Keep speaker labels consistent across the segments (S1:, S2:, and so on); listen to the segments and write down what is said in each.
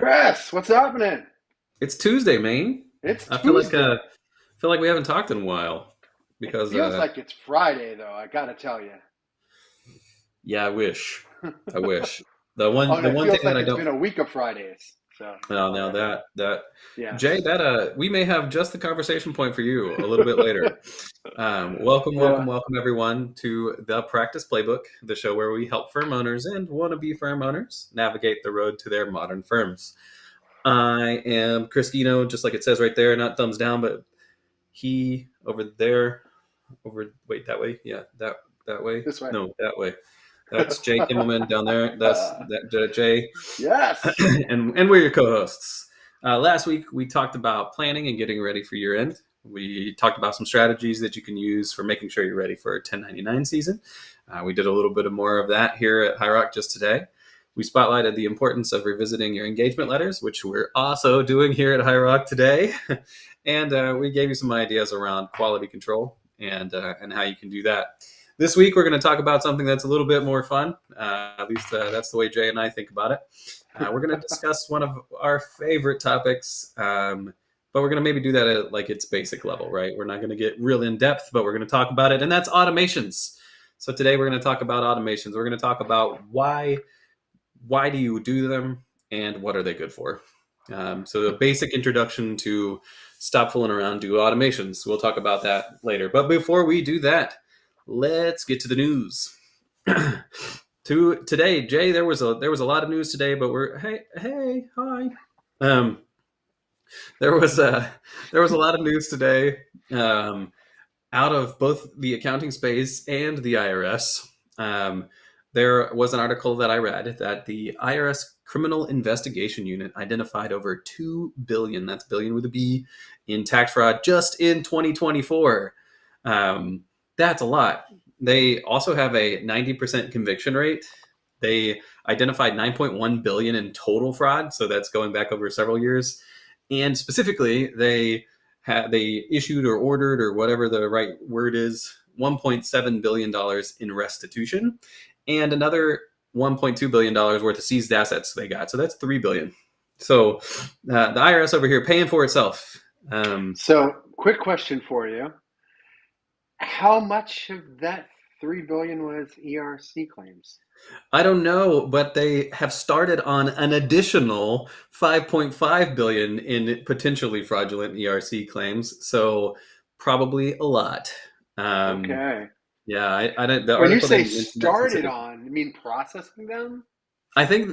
S1: Chris, what's happening?
S2: It's Tuesday, man.
S1: It's
S2: I feel like
S1: Tuesday.
S2: we haven't talked in a while
S1: It
S2: because
S1: feels like it's Friday, though. I gotta tell you.
S2: yeah, I wish. I
S1: Oh,
S2: wish.
S1: and
S2: The
S1: it
S2: one thing
S1: feels
S2: that
S1: like
S2: I
S1: it's
S2: don't
S1: been a week of Fridays. So,
S2: no, no,
S1: okay.
S2: that Jay,
S1: Yes.
S2: that we may have just the conversation point for you a little bit later. Welcome,
S1: Yeah.
S2: welcome, welcome everyone to the Practice Playbook, the show where we help firm owners and wannabe firm owners navigate the road to their modern firms. I am Chris Guino, just like it says right there, not thumbs down, but he over there, wait, that way, yeah, that way,
S1: This way.
S2: no, that way. That's Jay Kimmelman down there. That's that Jay,
S1: Yes.
S2: and we're your co-hosts. Last week we talked about planning and getting ready for year end. We talked about some strategies that you can use for making sure you're ready for a 1099 season. We did a little bit more of that here at High Rock just today. We spotlighted the importance of revisiting your engagement letters, which we're also doing here at High Rock today. And we gave you some ideas around quality control and how you can do that. This week, we're going to talk about something that's a little bit more fun. At least that's the way Jay and I think about it. We're going to discuss one of our favorite topics, but we're going to maybe do that at like its basic level, right? We're not going to get real in depth, but we're going to talk about it, and that's automations. So today, we're going to talk about automations. We're going to talk about why do you do them and what are they good for. So the basic introduction to stop fooling around, do automations. We'll talk about that later. But before we do that, let's get to the news. Today, Jay, there was a lot of news today, but hi. Um, there was a lot of news today out of both the accounting space and the IRS. There was an article that I read that the IRS Criminal Investigation Unit identified over 2 billion, that's billion with a B, in tax fraud just in 2024. That's a lot. They also have a 90% conviction rate. They identified 9.1 billion in total fraud, so that's going back over several years. And specifically, they issued or ordered or whatever the right word is, $1.7 billion in restitution and another $1.2 billion worth of seized assets they got. So that's $3 billion. So the IRS over here paying for itself.
S1: So, quick question for you. How much of that 3 billion was ERC claims?
S2: I don't know, but they have started on an additional 5.5 billion in potentially fraudulent ERC claims. So probably a lot. Um,
S1: Okay.
S2: yeah, I don't. The
S1: When you
S2: article
S1: say
S2: didn't mention that
S1: started
S2: specifically.
S1: on, you mean processing them?
S2: I think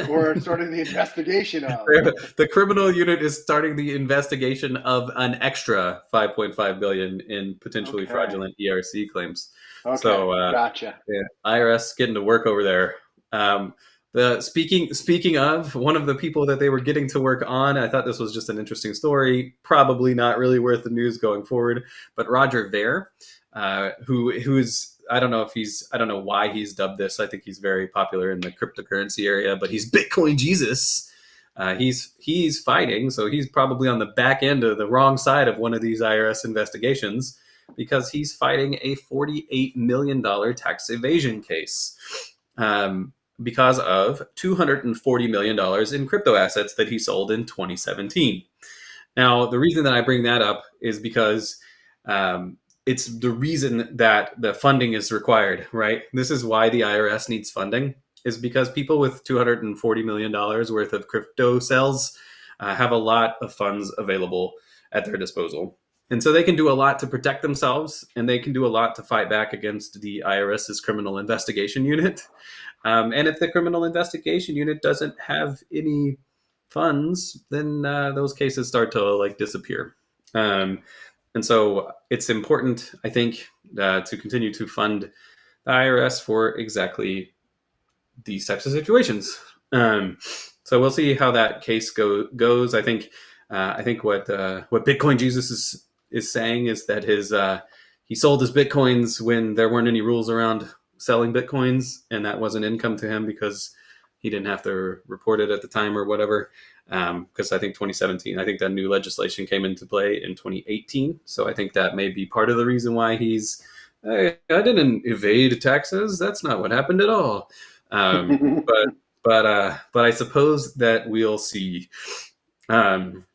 S1: Or sort of the investigation of?
S2: the criminal unit is starting the investigation of an extra 5.5 billion in potentially
S1: Okay.
S2: fraudulent ERC claims.
S1: Okay.
S2: So
S1: Gotcha.
S2: yeah, IRS getting to work over there. The speaking of one of the people that they were getting to work on, I thought this was just an interesting story. Probably not really worth the news going forward. But Roger Ver, who's I don't know why he's dubbed this. I think he's very popular in the cryptocurrency area, but he's Bitcoin Jesus. He's fighting, so he's probably on the back end of the wrong side of one of these IRS investigations because he's fighting a $48 million tax evasion case because of $240 million in crypto assets that he sold in 2017. Now, the reason that I bring that up is because it's the reason that the funding is required, right? This is why the IRS needs funding, is because people with $240 million worth of crypto sales have a lot of funds available at their disposal. And so they can do a lot to protect themselves, and they can do a lot to fight back against the IRS's criminal investigation unit. And if the criminal investigation unit doesn't have any funds, then those cases start to like disappear. And so it's important, I think, to continue to fund the IRS for exactly these types of situations. So we'll see how that case goes. I think what Bitcoin Jesus is saying is that he sold his bitcoins when there weren't any rules around selling bitcoins, and that wasn't income to him because he didn't have to report it at the time or whatever. Because I think 2017, I think that new legislation came into play in 2018. So I think that may be part of the reason why he's, hey, I didn't evade taxes. That's not what happened at all. But but I suppose that we'll see. Um,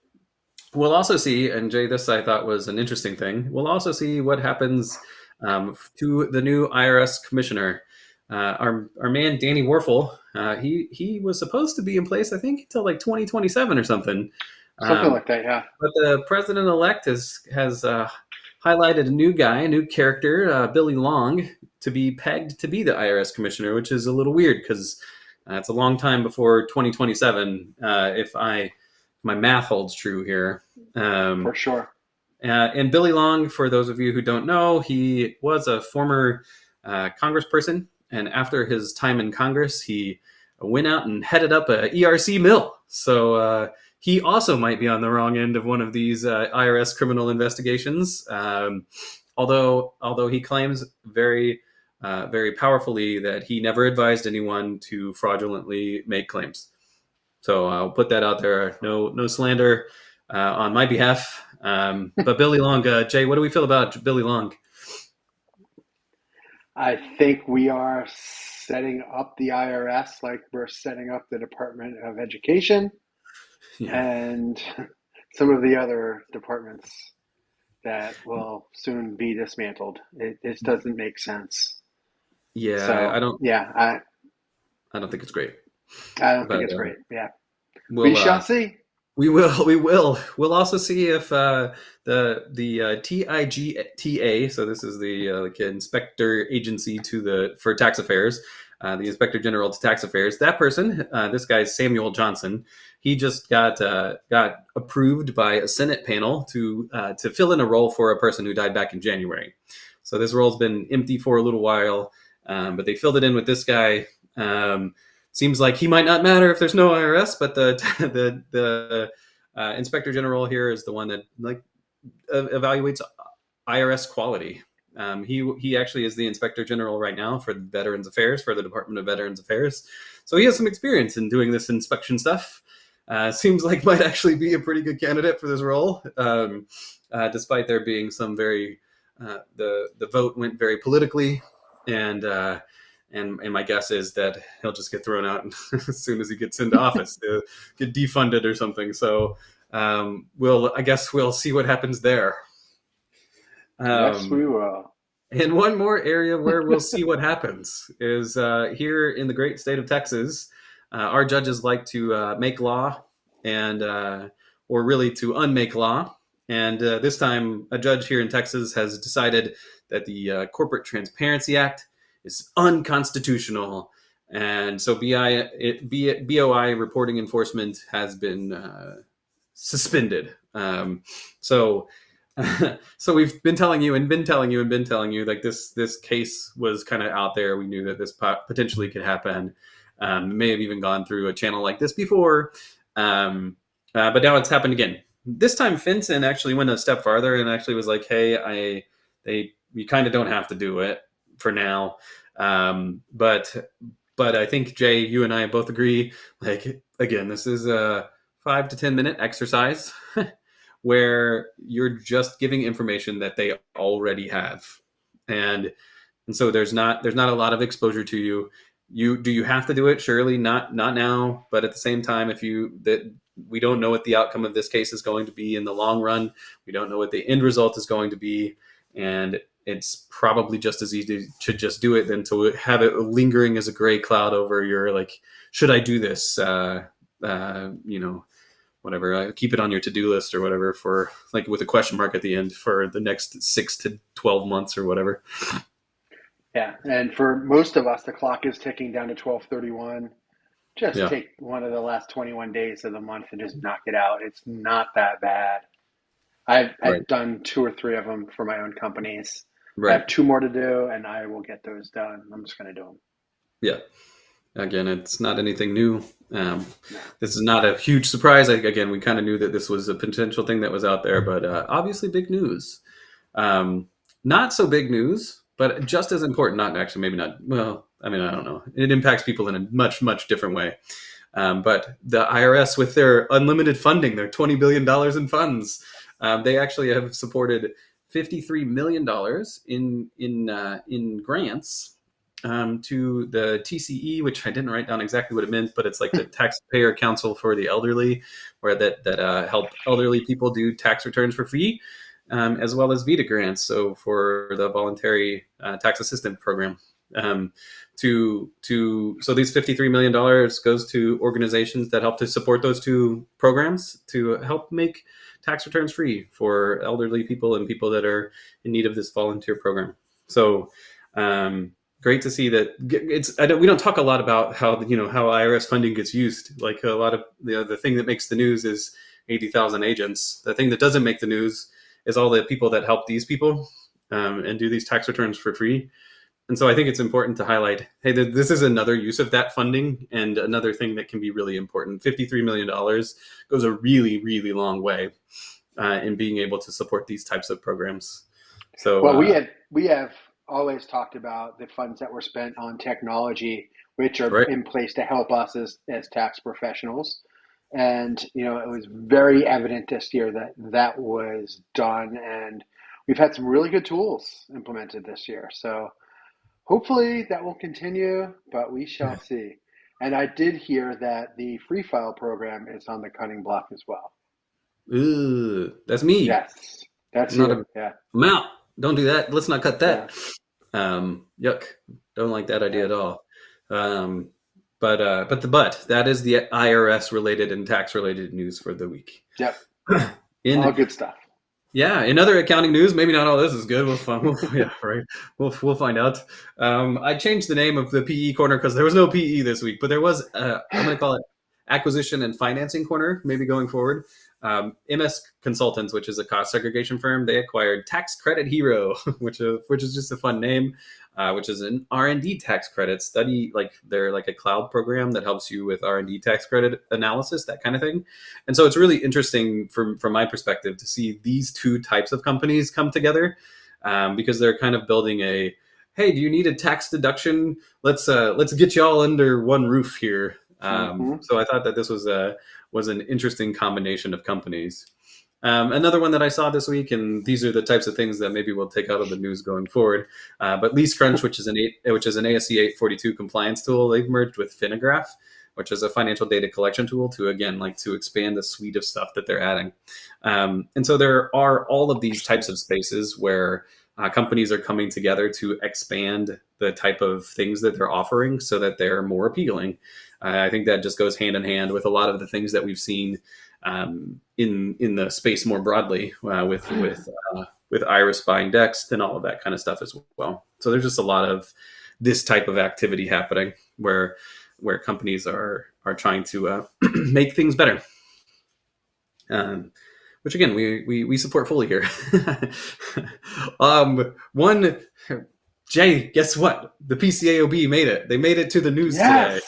S2: we'll also see, and Jay, this I thought was an interesting thing. We'll also see what happens to the new IRS commissioner. Our man Danny Warfel, he was supposed to be in place, I think, until like 2027 or something.
S1: Something like that, yeah.
S2: But the president-elect has highlighted a new guy, a new character, Billy Long, to be pegged to be the IRS commissioner, which is a little weird because it's a long time before 2027, if my math holds true here.
S1: For sure.
S2: And Billy Long, for those of you who don't know, he was a former congressperson, and after his time in Congress, he went out and headed up a ERC mill. So he also might be on the wrong end of one of these IRS criminal investigations. Although he claims very powerfully that he never advised anyone to fraudulently make claims. So I'll put that out there. No slander on my behalf. But Billy Long, Jay, what do we feel about Billy Long?
S1: I think we are setting up the IRS like we're setting up the Department of Education and some of the other departments that will soon be dismantled. It doesn't make sense.
S2: Yeah,
S1: so,
S2: I don't.
S1: Yeah,
S2: I don't think it's great.
S1: I don't think it's great. Yeah,
S2: we
S1: shall see.
S2: We will. We'll also see if the TIGTA. So this is the like inspector agency for tax affairs. The Inspector General to Tax Affairs. That person, this guy's Samuel Johnson. He just got approved by a Senate panel to fill in a role for a person who died back in January. So this role's been empty for a little while, but they filled it in with this guy. Seems like he might not matter if there's no IRS, but the Inspector General here is the one that evaluates IRS quality. He actually is the Inspector General right now for Veterans Affairs, for the Department of Veterans Affairs. So he has some experience in doing this inspection stuff. Seems like might actually be a pretty good candidate for this role, despite there being some very the vote went very politically, and my guess is that he'll just get thrown out as soon as he gets into office, to get defunded or something. So I guess we'll see what happens there.
S1: Yes, we will.
S2: And one more area where we'll see what happens is here in the great state of Texas. Our judges like to make law or really to unmake law. And this time, a judge here in Texas has decided that the Corporate Transparency Act is unconstitutional. And so BOI reporting enforcement has been suspended. So we've been telling you, like this case was kind of out there. We knew that this potentially could happen. May have even gone through a channel like this before. But now it's happened again. This time Finson actually went a step farther and actually was like, hey, you kind of don't have to do it for now. But I think, Jay, you and I both agree, like, again, this is a 5 to 10 minute exercise where you're just giving information that they already have. And so there's not a lot of exposure to you. Do you have to do it? Surely not now. But at the same time, we don't know what the outcome of this case is going to be in the long run. We don't know what the end result is going to be. And it's probably just as easy to just do it than to have it lingering as a gray cloud over your, like, should I do this? Whatever, keep it on your to-do list or whatever, for like with a question mark at the end for the next 6 to 12 months or whatever.
S1: Yeah. And for most of us, the clock is ticking down to 12/31. Just take one of the last 21 days of the month and just knock it out. It's not that bad. I've done 2 or 3 of them for my own companies. Right. I have 2 more to do, and I will get those done. I'm just going to do them.
S2: Yeah. Again, it's not anything new. This is not a huge surprise. Again, we kind of knew that this was a potential thing that was out there, but obviously big news. Not so big news, but just as important. Not actually, maybe not. Well, I mean, I don't know. It impacts people in a much, much different way. But the IRS, with their unlimited funding, their $20 billion in funds, they actually have supported $53 million in grants to the TCE, which I didn't write down exactly what it meant, but it's like the Taxpayer Council for the Elderly, where that help elderly people do tax returns for free, as well as VITA grants, so for the voluntary tax assistance program. So these $53 million goes to organizations that help to support those two programs to help make tax returns free for elderly people and people that are in need of this volunteer program. So great to see that. We don't talk a lot about how IRS funding gets used. Like a lot of the thing that makes the news is 80,000 agents. The thing that doesn't make the news is all the people that help these people and do these tax returns for free. And so I think it's important to highlight, hey, this is another use of that funding and another thing that can be really important. $53 million goes a really, really long way in being able to support these types of programs. So,
S1: well, we have always talked about the funds that were spent on technology, which are in place to help us as tax professionals. And, it was very evident this year that was done. And we've had some really good tools implemented this year. So hopefully that will continue, but we shall see. And I did hear that the Free File program is on the cutting block as well.
S2: Ooh, that's me.
S1: Yes, that's
S2: I'm
S1: you.
S2: I'm out. Don't do that. Let's not cut that. Yeah. Yuck. Don't like that idea at all. But that is the IRS related and tax related news for the week.
S1: Yep. All good stuff.
S2: Yeah. In other accounting news, maybe not all this is good. We'll find out. I changed the name of the PE corner because there was no PE this week, but there was. I'm going to call it Acquisition and Financing Corner. Maybe going forward. MS Consultants, which is a cost segregation firm, they acquired Tax Credit Hero, which is just a fun name, which is an R&D tax credit study. Like they're like a cloud program that helps you with R&D tax credit analysis, that kind of thing. And so it's really interesting from my perspective to see these two types of companies come together because they're kind of building a, hey, do you need a tax deduction? Let's get you all under one roof here. So I thought that this was an interesting combination of companies. Another one that I saw this week, and these are the types of things that maybe we'll take out of the news going forward. But LeaseCrunch, which is an ASC 842 compliance tool, they've merged with Finagraph, which is a financial data collection tool to expand the suite of stuff that they're adding. And so there are all of these types of spaces where companies are coming together to expand the type of things that they're offering so that they're more appealing. I think that just goes hand in hand with a lot of the things that we've seen in the space more broadly with Iris buying Dext and all of that kind of stuff as well. So there's just a lot of this type of activity happening where companies are trying to make things better. Which again, we support fully here. Jay, guess what? The PCAOB made it. They made it to the news today.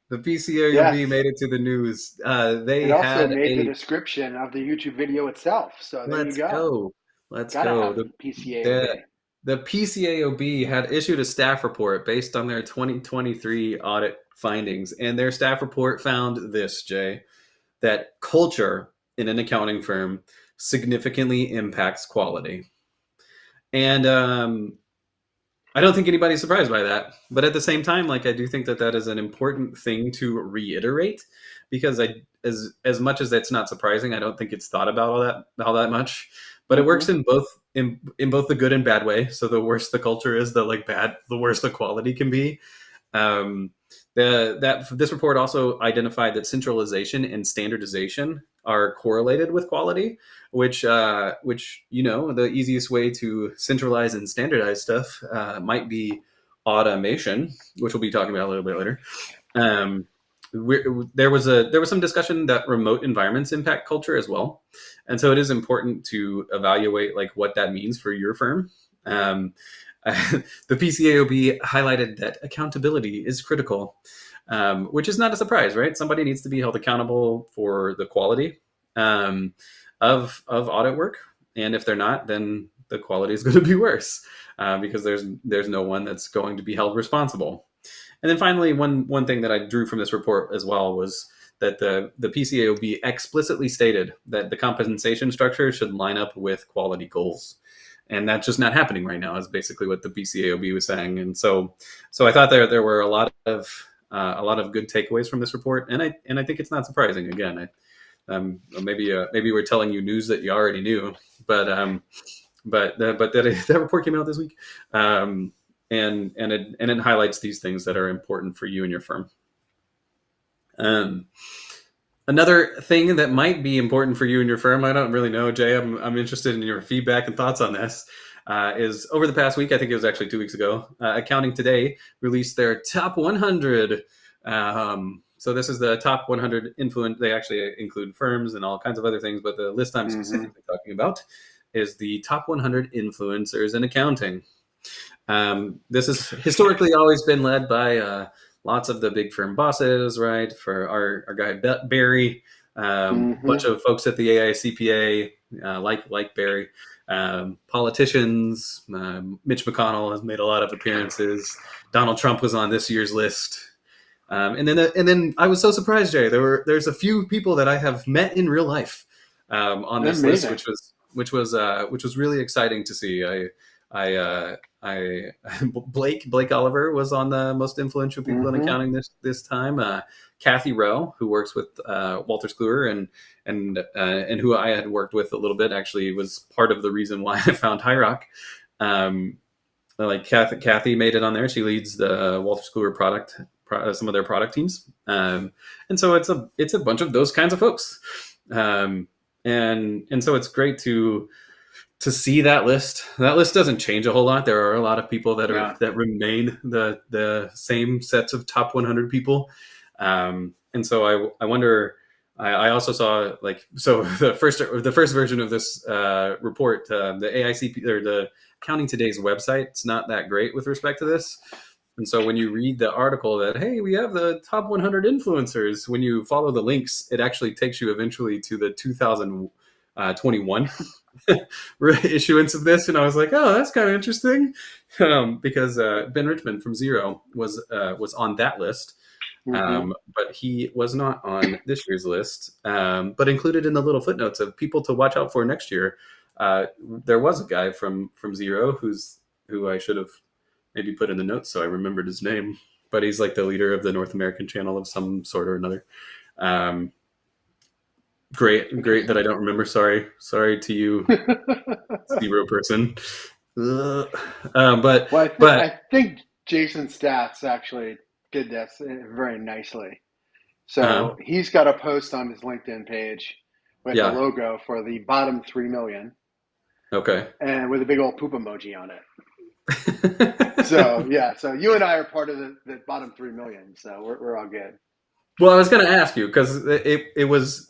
S2: The PCAOB made it to the news. They also
S1: made the description of the YouTube video itself. So there you go.
S2: Let's go.
S1: The PCAOB.
S2: The PCAOB had issued a staff report based on their 2023 audit findings, and their staff report found this, Jay, that culture in an accounting firm significantly impacts quality. And I don't think anybody's surprised by that. But at the same time, I do think that is an important thing to reiterate, because as much as that's not surprising, I don't think it's thought about all that much. But it works in both the good and bad way. So the worse the culture is, the worse the quality can be. This report also identified that centralization and standardization are correlated with quality, which the easiest way to centralize and standardize stuff might be automation, which we'll be talking about a little bit later. There was some discussion that remote environments impact culture as well, and so it is important to evaluate what that means for your firm. The PCAOB highlighted that accountability is critical, which is not a surprise, right? Somebody needs to be held accountable for the quality of audit work, and if they're not, then the quality is going to be worse because there's no one that's going to be held responsible. And then finally, one thing that I drew from this report as well was that the PCAOB explicitly stated that the compensation structure should line up with quality goals. And that's just not happening right now, is basically what the PCAOB was saying. And so I thought there were a lot of good takeaways from this report, and I think it's not surprising. Again, maybe we're telling you news that you already knew, but that report came out this week, and it highlights these things that are important for you and your firm. Another thing that might be important for you and your firm, I don't really know, Jay. I'm interested in your feedback and thoughts on this. Is over the past week, I think it was actually 2 weeks ago, Accounting Today released their top 100. So this is the top 100 influence. They actually include firms and all kinds of other things, but the list I'm specifically talking about is the top 100 influencers in accounting. This has historically always been led by lots of the big firm bosses, right? For our guy Barry, bunch of folks at the AICPA, like Barry, politicians. Mitch McConnell has made a lot of appearances. Donald Trump was on this year's list. And then I was so surprised, Jay. There's a few people that I have met in real life on this list, which was really exciting to see. Blake Oliver was on the most influential people in accounting this time. Kathy Rowe, who works with Walter Kluwer and who I had worked with a little bit, actually was part of the reason why I found High Rock. Like Kathy made it on there. She leads the Walter Kluwer some of their product teams, and so it's a bunch of those kinds of folks, and so it's great to see that list. That list doesn't change a whole lot. There are a lot of people that remain the same sets of top 100 people, and so I wonder. I also saw the first version of this report, the AICP or the Accounting Today's website. It's not that great with respect to this. And so when you read the article that, hey, we have the top 100 influencers, when you follow the links, it actually takes you eventually to the 2021 issuance of this. And I was like, oh, that's kind of interesting, because Ben Richmond from Xero was on that list. But he was not on this year's list, but included in the little footnotes of people to watch out for next year. There was a guy from Xero who I should have maybe put in the notes so I remembered his name, but he's like the leader of the North American channel of some sort or another. Great that I don't remember. Sorry to you, Xero person.
S1: I think Jason Stats actually did this very nicely. So he's got a post on his LinkedIn page with a logo for the bottom 3 million.
S2: Okay.
S1: And with a big old poop emoji on it. So you and I are part of the bottom 3 million, so we're all good.
S2: Well, I was going to ask you because it was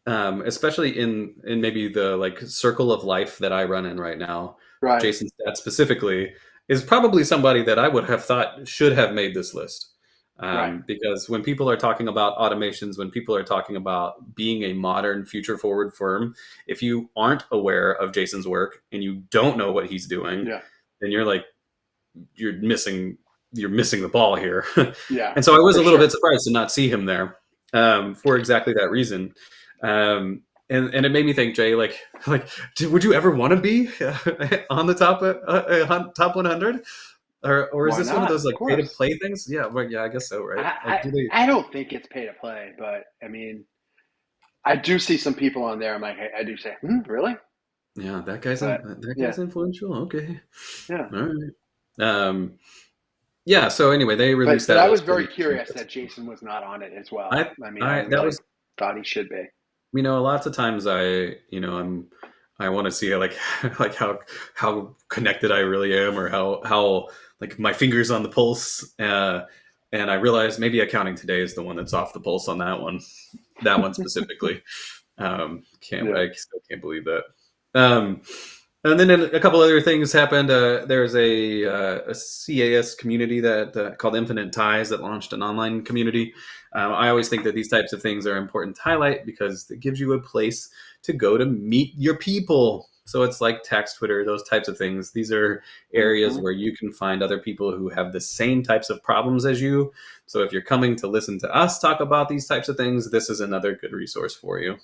S2: especially in maybe the circle of life that I run in right now. Right. Jason Stats specifically is probably somebody that I would have thought should have made this list, because when people are talking about automations, when people are talking about being a modern, future-forward firm, if you aren't aware of Jason's work and you don't know what he's doing, then you're missing the ball here. And so I was a little bit surprised to not see him there, for exactly that reason. And it made me think, Jay, would you ever want to be on the top 100? Or is this one of those pay to play things? Yeah, well, yeah, I guess so, right?
S1: I don't think it's pay to play, but I mean, I do see some people on there. I'm like, I do say, really?
S2: Yeah, that guy's influential. Okay.
S1: Yeah.
S2: All right. Yeah. So anyway, they released that.
S1: But I was very curious that Jason was not on it as well. I thought he should be.
S2: Lots of times I want to see how connected I really am, or how my fingers on the pulse. And I realized maybe Accounting Today is the one that's off the pulse on that one specifically. I still can't believe that. And then a couple other things happened. There's a CAS community that called Infinite Ties that launched an online community. I always think that these types of things are important to highlight because it gives you a place to go to meet your people. So it's like tax Twitter, those types of things. These are areas where you can find other people who have the same types of problems as you. So if you're coming to listen to us talk about these types of things, this is another good resource for you.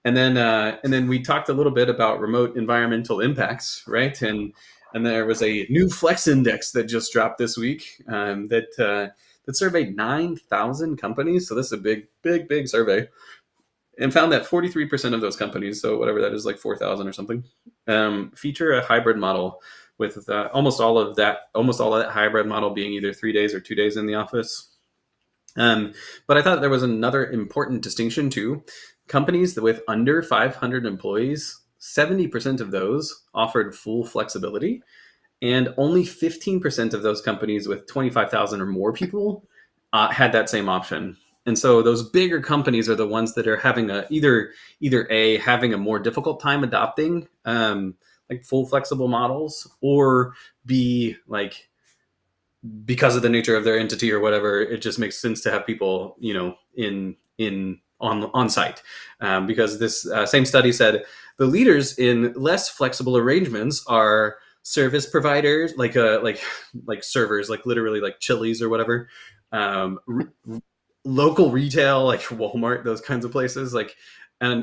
S2: And then we talked a little bit about remote environmental impacts, right? And there was a new Flex Index that just dropped this week that surveyed 9,000 companies. So this is a big survey, and found that 43% of those companies, so whatever that is, like 4,000 or something, feature a hybrid model, with almost all of that hybrid model being either 3 days or 2 days in the office. But I thought there was another important distinction too. Companies with under 500 employees, 70% of those offered full flexibility, and only 15% of those companies with 25,000 or more people had that same option. And so those bigger companies are the ones that are having either having a more difficult time adopting like full flexible models, or B, like, because of the nature of their entity or whatever, it just makes sense to have people, on site. Because this same study said the leaders in less flexible arrangements are service providers, like servers, like literally like Chili's or whatever, local retail, like Walmart, those kinds of places, like,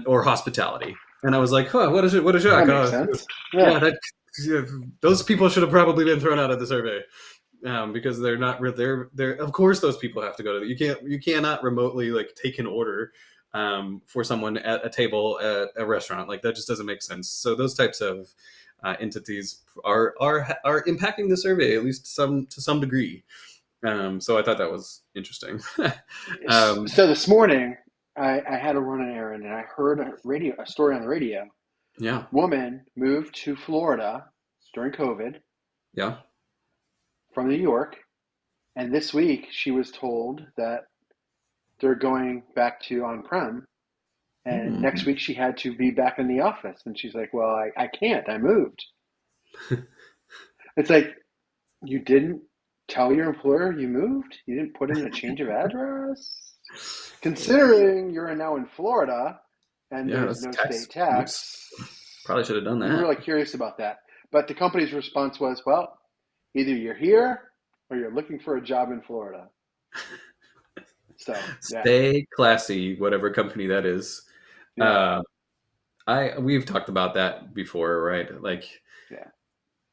S2: or hospitality. And I was like, huh, what is it? What a shock!
S1: That makes sense.
S2: Yeah, those people should have probably been thrown out of the survey. Because they're not. They're of course those people have to go to. You cannot remotely like take an order for someone at a table at a restaurant. Like, that just doesn't make sense. So those types of entities are impacting the survey, at least to some degree. So I thought that was interesting.
S1: So this morning, I had to run an errand, and I heard a story on the radio.
S2: Yeah.
S1: Woman moved to Florida during COVID.
S2: Yeah.
S1: From New York, and this week she was told that they're going back to on-prem, and next week she had to be back in the office, and she's like, well, I can't, I moved. It's like, you didn't tell your employer you moved? You didn't put in a change of address? Considering you're now in Florida and there's no state tax.
S2: Probably should have done that.
S1: I'm really curious about that. But the company's response was, well, either you're here or you're looking for a job in Florida. So yeah.
S2: Stay classy, whatever company that is. Yeah. We've talked about that before, right? Like,
S1: yeah.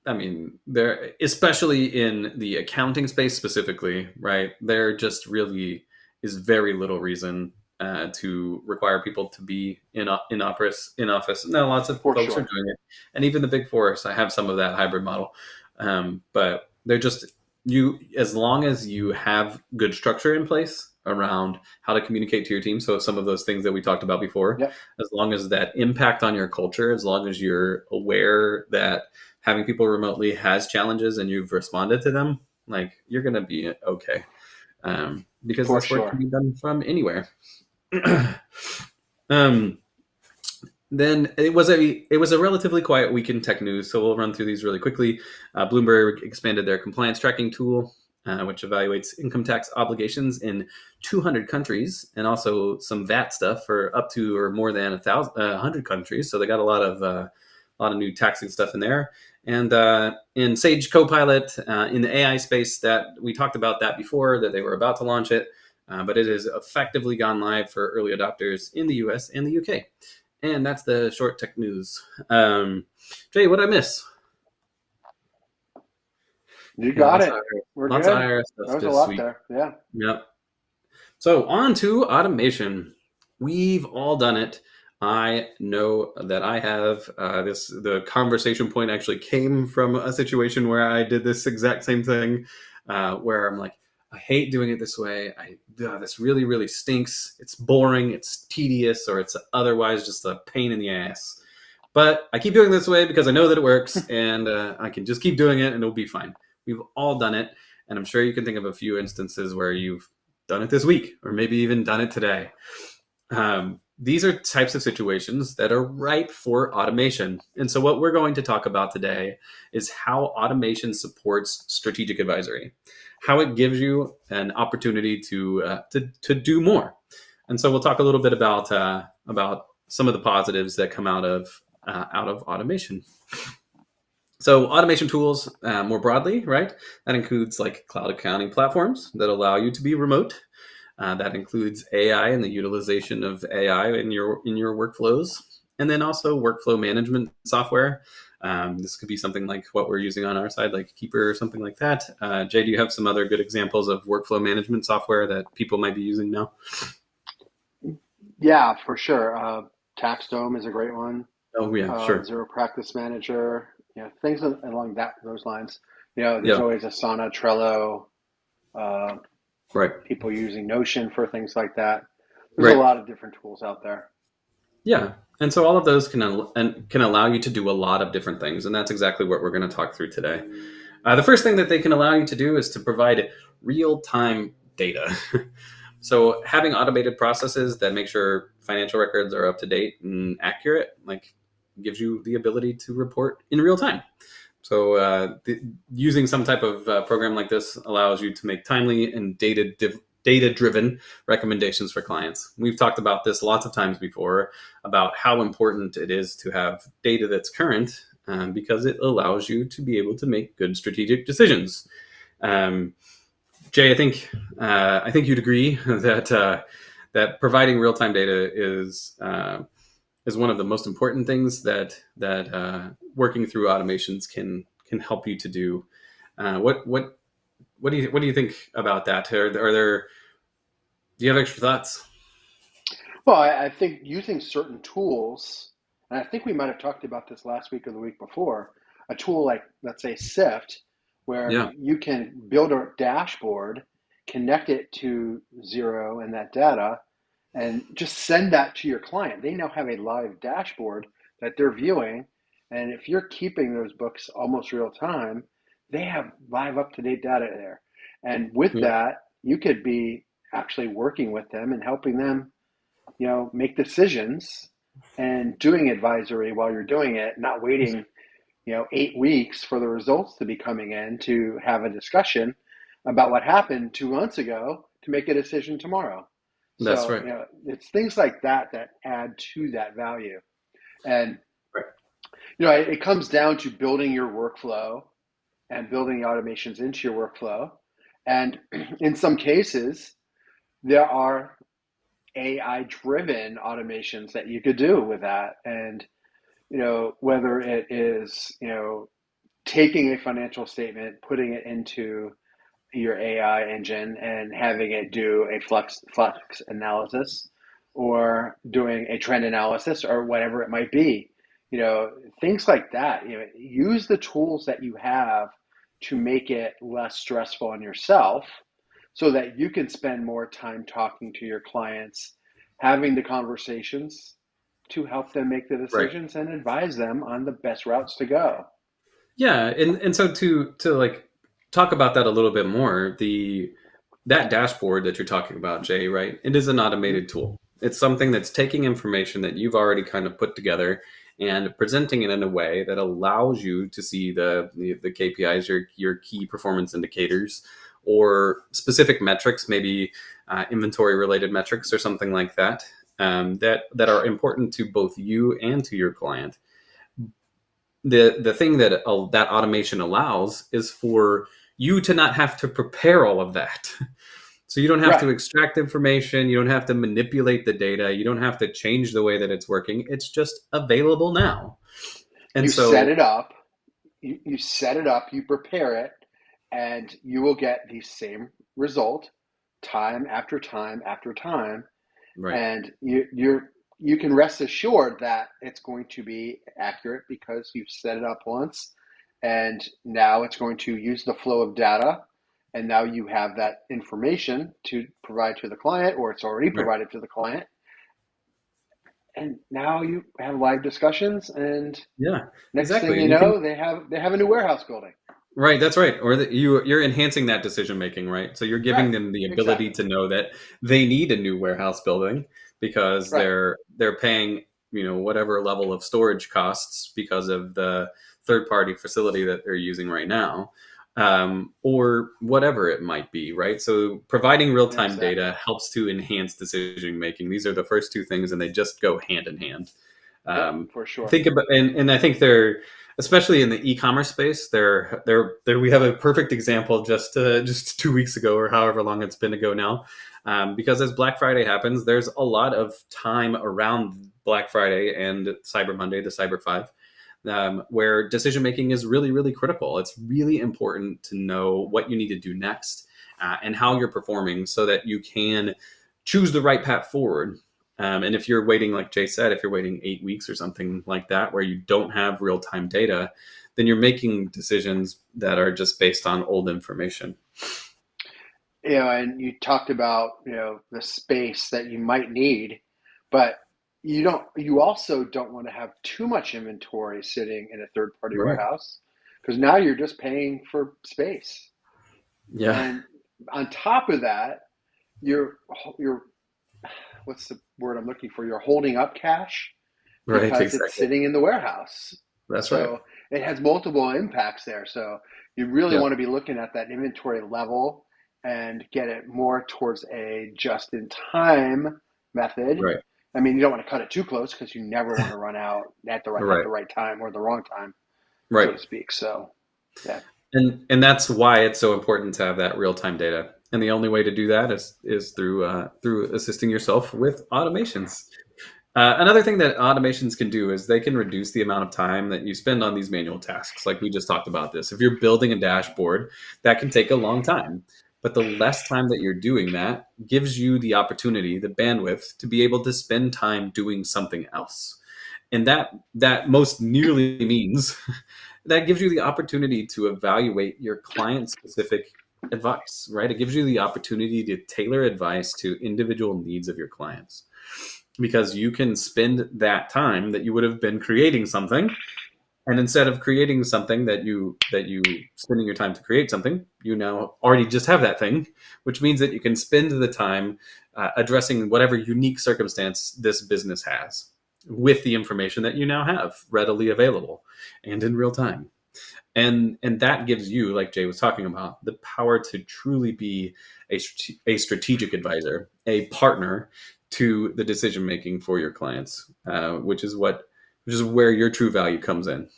S2: I mean, there, especially in the accounting space specifically, right? There just really is very little reason to require people to be in office. Now, lots of folks are doing it, and even the Big Four. I have some of that hybrid model, but they're just as long as you have good structure in place around how to communicate to your team. So some of those things that we talked about before,
S1: yep.
S2: As long as that impact on your culture, as long as you're aware that having people remotely has challenges and you've responded to them, like, you're going to be okay. Because this work can be done from anywhere. Then it was a relatively quiet week in tech news, so we'll run through these really quickly. Bloomberg expanded their compliance tracking tool, which evaluates income tax obligations in 200 countries, and also some VAT stuff for up to or more than 100 countries. So they got a lot of new taxing stuff in there. And in Sage Copilot, in the AI space, that we talked about that before, that they were about to launch it, but it has effectively gone live for early adopters in the US and the UK. And that's the short tech news. Jay, what did I miss?
S1: You got it.
S2: Lots of IRS stuff.
S1: There was a lot there. Yeah.
S2: Yep. So on to automation. We've all done it. I know that I have. The conversation point actually came from a situation where I did this exact same thing, where I'm like, I hate doing it this way. This really, really stinks. It's boring. It's tedious, or it's otherwise just a pain in the ass. But I keep doing it this way because I know that it works, and I can just keep doing it, and it'll be fine. We've all done it, and I'm sure you can think of a few instances where you've done it this week, or maybe even done it today. These are types of situations that are ripe for automation. And so what we're going to talk about today is how automation supports strategic advisory, how it gives you an opportunity to do more. And so we'll talk a little bit about some of the positives that come out of automation. So automation tools, more broadly, right? That includes like cloud accounting platforms that allow you to be remote. That includes AI and the utilization of AI in your workflows, and then also workflow management software. This could be something like what we're using on our side, like Keeper or something like that. Jay, do you have some other good examples of workflow management software that people might be using now?
S1: Yeah, for sure. TaxDome is a great one.
S2: Oh yeah, sure.
S1: Zero Practice Manager, things along those lines. There's
S2: Yeah,
S1: always Asana, Trello,
S2: right,
S1: people using Notion for things like that. There's a
S2: right.
S1: lot of different tools out there.
S2: Yeah, and so all of those can allow you to do a lot of different things, and that's exactly what we're going to talk through today. The first thing that they can allow you to do is to provide real-time data. So having automated processes that make sure financial records are up to date and accurate, like, gives you the ability to report in real time. So using some type of program like this allows you to make timely and data-driven recommendations for clients. We've talked about this lots of times before, about how important it is to have data that's current, because it allows you to be able to make good strategic decisions. Jay, I think you'd agree that providing real-time data is one of the most important things that working through automations can help you to do. What do you think about that? Do you have extra thoughts?
S1: Well, I think using certain tools, and I think we might have talked about this last week or the week before, a tool like, let's say, Sift, where
S2: Yeah,
S1: you can build a dashboard, connect it to Zero and that data, and just send that to your client. They now have a live dashboard that they're viewing. And if you're keeping those books almost real time, they have live up to date data there. And with
S2: yeah,
S1: that, you could be actually working with them and helping them, make decisions and doing advisory while you're doing it, not waiting, 8 weeks for the results to be coming in to have a discussion about what happened 2 months ago to make a decision tomorrow.
S2: that's
S1: So,
S2: right.
S1: it's things like that that add to that value. And,
S2: Right.
S1: it comes down to building your workflow and building automations into your workflow. And in some cases, there are AI driven automations that you could do with that. And, whether it is, taking a financial statement, putting it into your AI engine and having it do a flux analysis or doing a trend analysis or whatever it might be. Things like that. Use the tools that you have to make it less stressful on yourself so that you can spend more time talking to your clients, having the conversations to help them make the
S2: Right.
S1: decisions and advise them on the best routes to go.
S2: Yeah, and so to like talk about that a little bit more, that dashboard that you're talking about, Jay, right? It is an automated tool. It's something that's taking information that you've already kind of put together and presenting it in a way that allows you to see the KPIs, your key performance indicators, or specific metrics, maybe inventory related metrics or something like that, that are important to both you and to your client. The thing that that automation allows is for you to not have to prepare all of that. So you don't have to
S1: Right.
S2: extract information, you don't have to manipulate the data, you don't have to change the way that it's working. It's just available now. And
S1: You set
S2: so
S1: it up, you set it up, you prepare it, and you will get the same result time after time after time.
S2: right,
S1: And you can rest assured that it's going to be accurate because you've set it up once, and now it's going to use the flow of data. And now you have that information to provide to the client, or it's already
S2: right.
S1: provided to the client. And now you have live discussions, and
S2: Yeah,
S1: next thing
S2: exactly.
S1: you
S2: And you can
S1: know, they have a new warehouse building.
S2: right, that's right. Or you're enhancing that decision making, right? So you're giving
S1: Right.
S2: them the ability
S1: Exactly.
S2: to know that they need a new warehouse building because
S1: Right.
S2: they're paying, whatever level of storage costs because of the third party facility that they're using right now, or whatever it might be, right? So providing real time
S1: Exactly.
S2: data helps to enhance decision making. These are the first two things, and they just go hand in hand.
S1: Yep.
S2: Um,
S1: For sure.
S2: think about and I think they're especially in the e-commerce space, we have a perfect example just 2 weeks ago or however long it's been ago now. Because as Black Friday happens, there's a lot of time around Black Friday and Cyber Monday, the Cyber Five, where decision making is really, really critical. It's really important to know what you need to do next and how you're performing so that you can choose the right path forward. And if you're waiting, like Jay said, if you're waiting 8 weeks or something like that, where you don't have real time data, then you're making decisions that are just based on old information.
S1: And you talked about, the space that you might need, but you also don't want to have too much inventory sitting in a third party
S2: Right.
S1: warehouse, because now you're just paying for space.
S2: Yeah.
S1: And on top of that, you're what's the word I'm looking for? You're holding up cash
S2: Right.
S1: because it's
S2: Exactly.
S1: sitting in the warehouse.
S2: That's right.
S1: So it has multiple impacts there. So you really
S2: Yeah.
S1: want to be looking at that inventory level and get it more towards a just-in-time method.
S2: Right.
S1: I mean, you don't want to cut it too close because you never want to run out at the
S2: Right.
S1: right time or the wrong time, so
S2: Right.
S1: to speak. So, yeah.
S2: And that's why it's so important to have that real time data. And the only way to do that is through assisting yourself with automations. Another thing that automations can do is they can reduce the amount of time that you spend on these manual tasks. Like we just talked about this. If you're building a dashboard, that can take a long time. But the less time that you're doing that gives you the opportunity, the bandwidth to be able to spend time doing something else. And that most nearly means that gives you the opportunity to evaluate your client specific advice, right? It gives you the opportunity to tailor advice to individual needs of your clients, because you can spend that time that you would have been creating something, and instead of creating something that you spending your time to create something, you now already just have that thing, which means that you can spend the time addressing whatever unique circumstance this business has with the information that you now have readily available and in real time. And that gives you, like Jay was talking about, the power to truly be a strategic advisor, a partner to the decision making for your clients, which is where your true value comes in.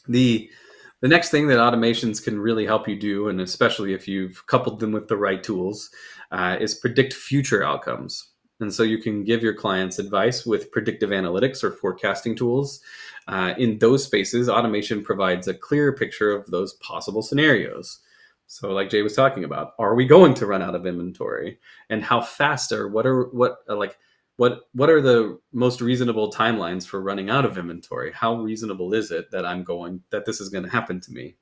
S2: The next thing that automations can really help you do, and especially if you've coupled them with the right tools, is predict future outcomes. And so you can give your clients advice with predictive analytics or forecasting tools. In those spaces, automation provides a clearer picture of those possible scenarios. So, like Jay was talking about, are we going to run out of inventory, and how fast, or what are the most reasonable timelines for running out of inventory? How reasonable is it that this is going to happen to me?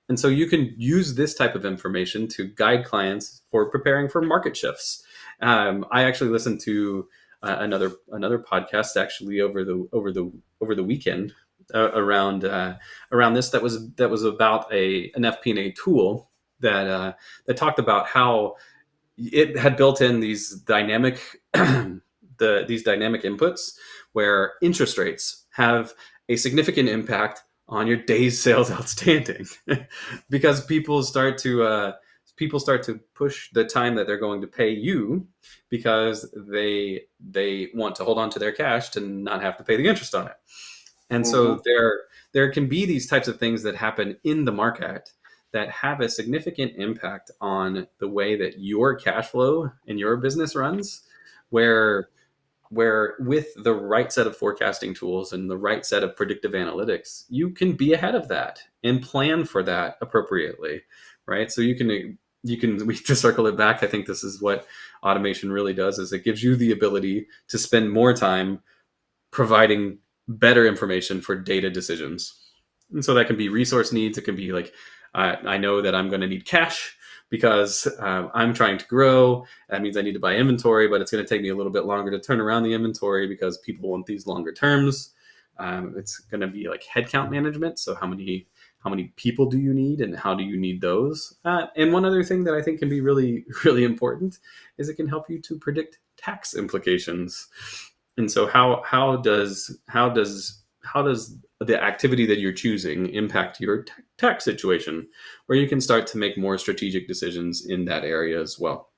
S2: And so you can use this type of information to guide clients for preparing for market shifts. I actually listened to another podcast actually over the weekend around this that was about an FP&A tool that talked about how it had built in these dynamic these dynamic inputs where interest rates have a significant impact on your days sales outstanding because people start to push the time that they're going to pay you because they want to hold on to their cash to not have to pay the interest on it. And so there can be these types of things that happen in the market that have a significant impact on the way that your cash flow in your business runs, where with the right set of forecasting tools and the right set of predictive analytics, you can be ahead of that and plan for that appropriately, right? So we to circle it back. I think this is what automation really does, is it gives you the ability to spend more time providing better information for data decisions. And so that can be resource needs. It can be like, I know that I'm going to need cash because I'm trying to grow. That means I need to buy inventory, but it's going to take me a little bit longer to turn around the inventory because people want these longer terms. It's going to be like headcount management. So how many people do you need, and how do you need those? And one other thing that I think can be really, really important is it can help you to predict tax implications. And so how does the activity that you're choosing impact your tax situation, where you can start to make more strategic decisions in that area as well.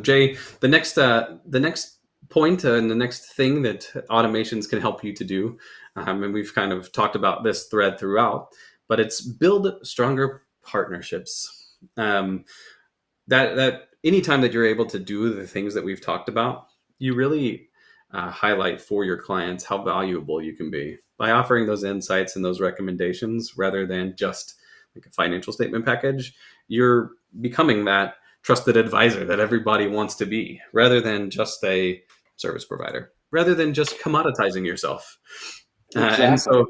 S2: Jay, the next point and the next thing that automations can help you to do, and we've kind of talked about this thread throughout, but it's build stronger partnerships. That anytime that you're able to do the things that we've talked about, you really highlight for your clients how valuable you can be by offering those insights and those recommendations rather than just like a financial statement package. You're becoming that trusted advisor that everybody wants to be, rather than just a service provider, rather than just commoditizing yourself.
S1: Exactly.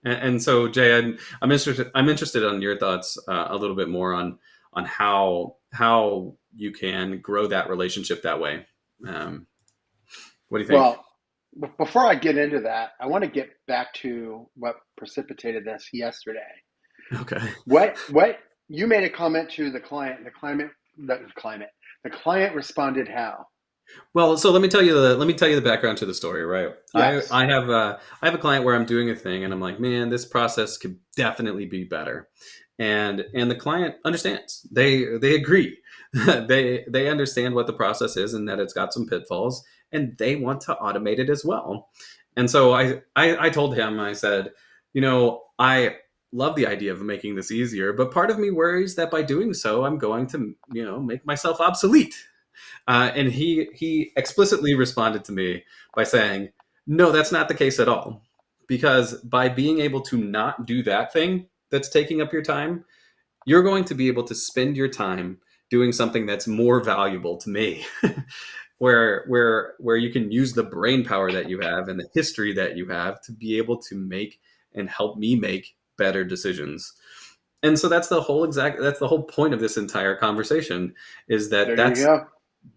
S2: And so, Jay, I'm interested. I'm interested on your thoughts a little bit more on how you can grow that relationship that way. Um, what do you think?
S1: Well, before I get into that, I want to get back to what precipitated this yesterday.
S2: Okay.
S1: What you made a comment to the client, the client responded how?
S2: Well, so let me tell you the background to the story, right? I
S1: Yes.
S2: I have a client where I'm doing a thing and I'm like, man, this process could definitely be better, and the client understands. They agree. They understand what the process is and that it's got some pitfalls, and they want to automate it as well. And so I told him, I said, I love the idea of making this easier, but part of me worries that by doing so, I'm going to make myself obsolete. And he explicitly responded to me by saying, "No, that's not the case at all. Because by being able to not do that thing that's taking up your time, you're going to be able to spend your time doing something that's more valuable to me, where you can use the brain power that you have and the history that you have to be able to make and help me make better decisions." And so that's the whole point of this entire conversation, is that
S1: There you go.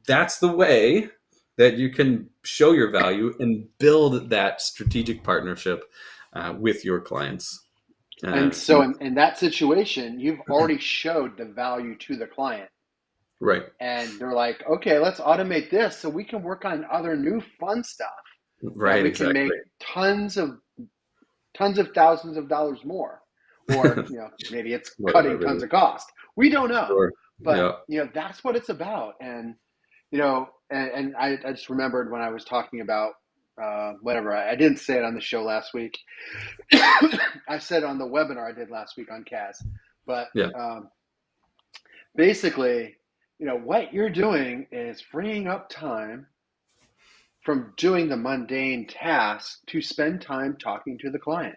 S2: that's the way that you can show your value and build that strategic partnership with your clients.
S1: And
S2: Uh,
S1: so in that situation, you've already showed the value to the client.
S2: right,
S1: And they're like, okay, let's automate this so we can work on other new fun stuff that
S2: right,
S1: we can make
S2: exactly.
S1: tons of thousands of dollars more. Or, maybe it's cutting
S2: Whatever it
S1: tons
S2: is.
S1: of cost. We don't know.
S2: Sure.
S1: But,
S2: Yeah.
S1: that's what it's about. And, and I just remembered when I was talking about whatever, I didn't say it on the show last week. I said it on the webinar I did last week on CAS. But
S2: Yeah.
S1: basically, what you're doing is freeing up time from doing the mundane tasks to spend time talking to the client.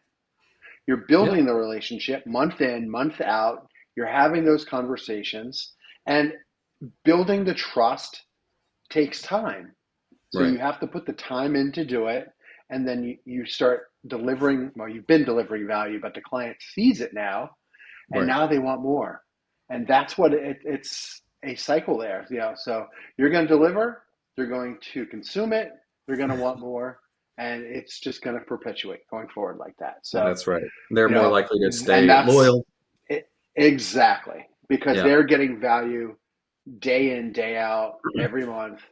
S1: You're
S2: Yeah.
S1: building the relationship month in, month out. You're having those conversations, and building the trust takes time. So
S2: Right.
S1: you have to put the time in to do it. And then you start delivering. Well, you've been delivering value, but the client sees it now, and
S2: Right.
S1: now they want more. And that's what it's a cycle there. So you're going to deliver, they're going to consume it, they're going to want more, and it's just going to perpetuate going forward like that. So,
S2: That's right. They're more likely to
S1: and
S2: stay
S1: that's
S2: loyal.
S1: it, exactly because
S2: Yeah.
S1: they're getting value day in, day out, every month,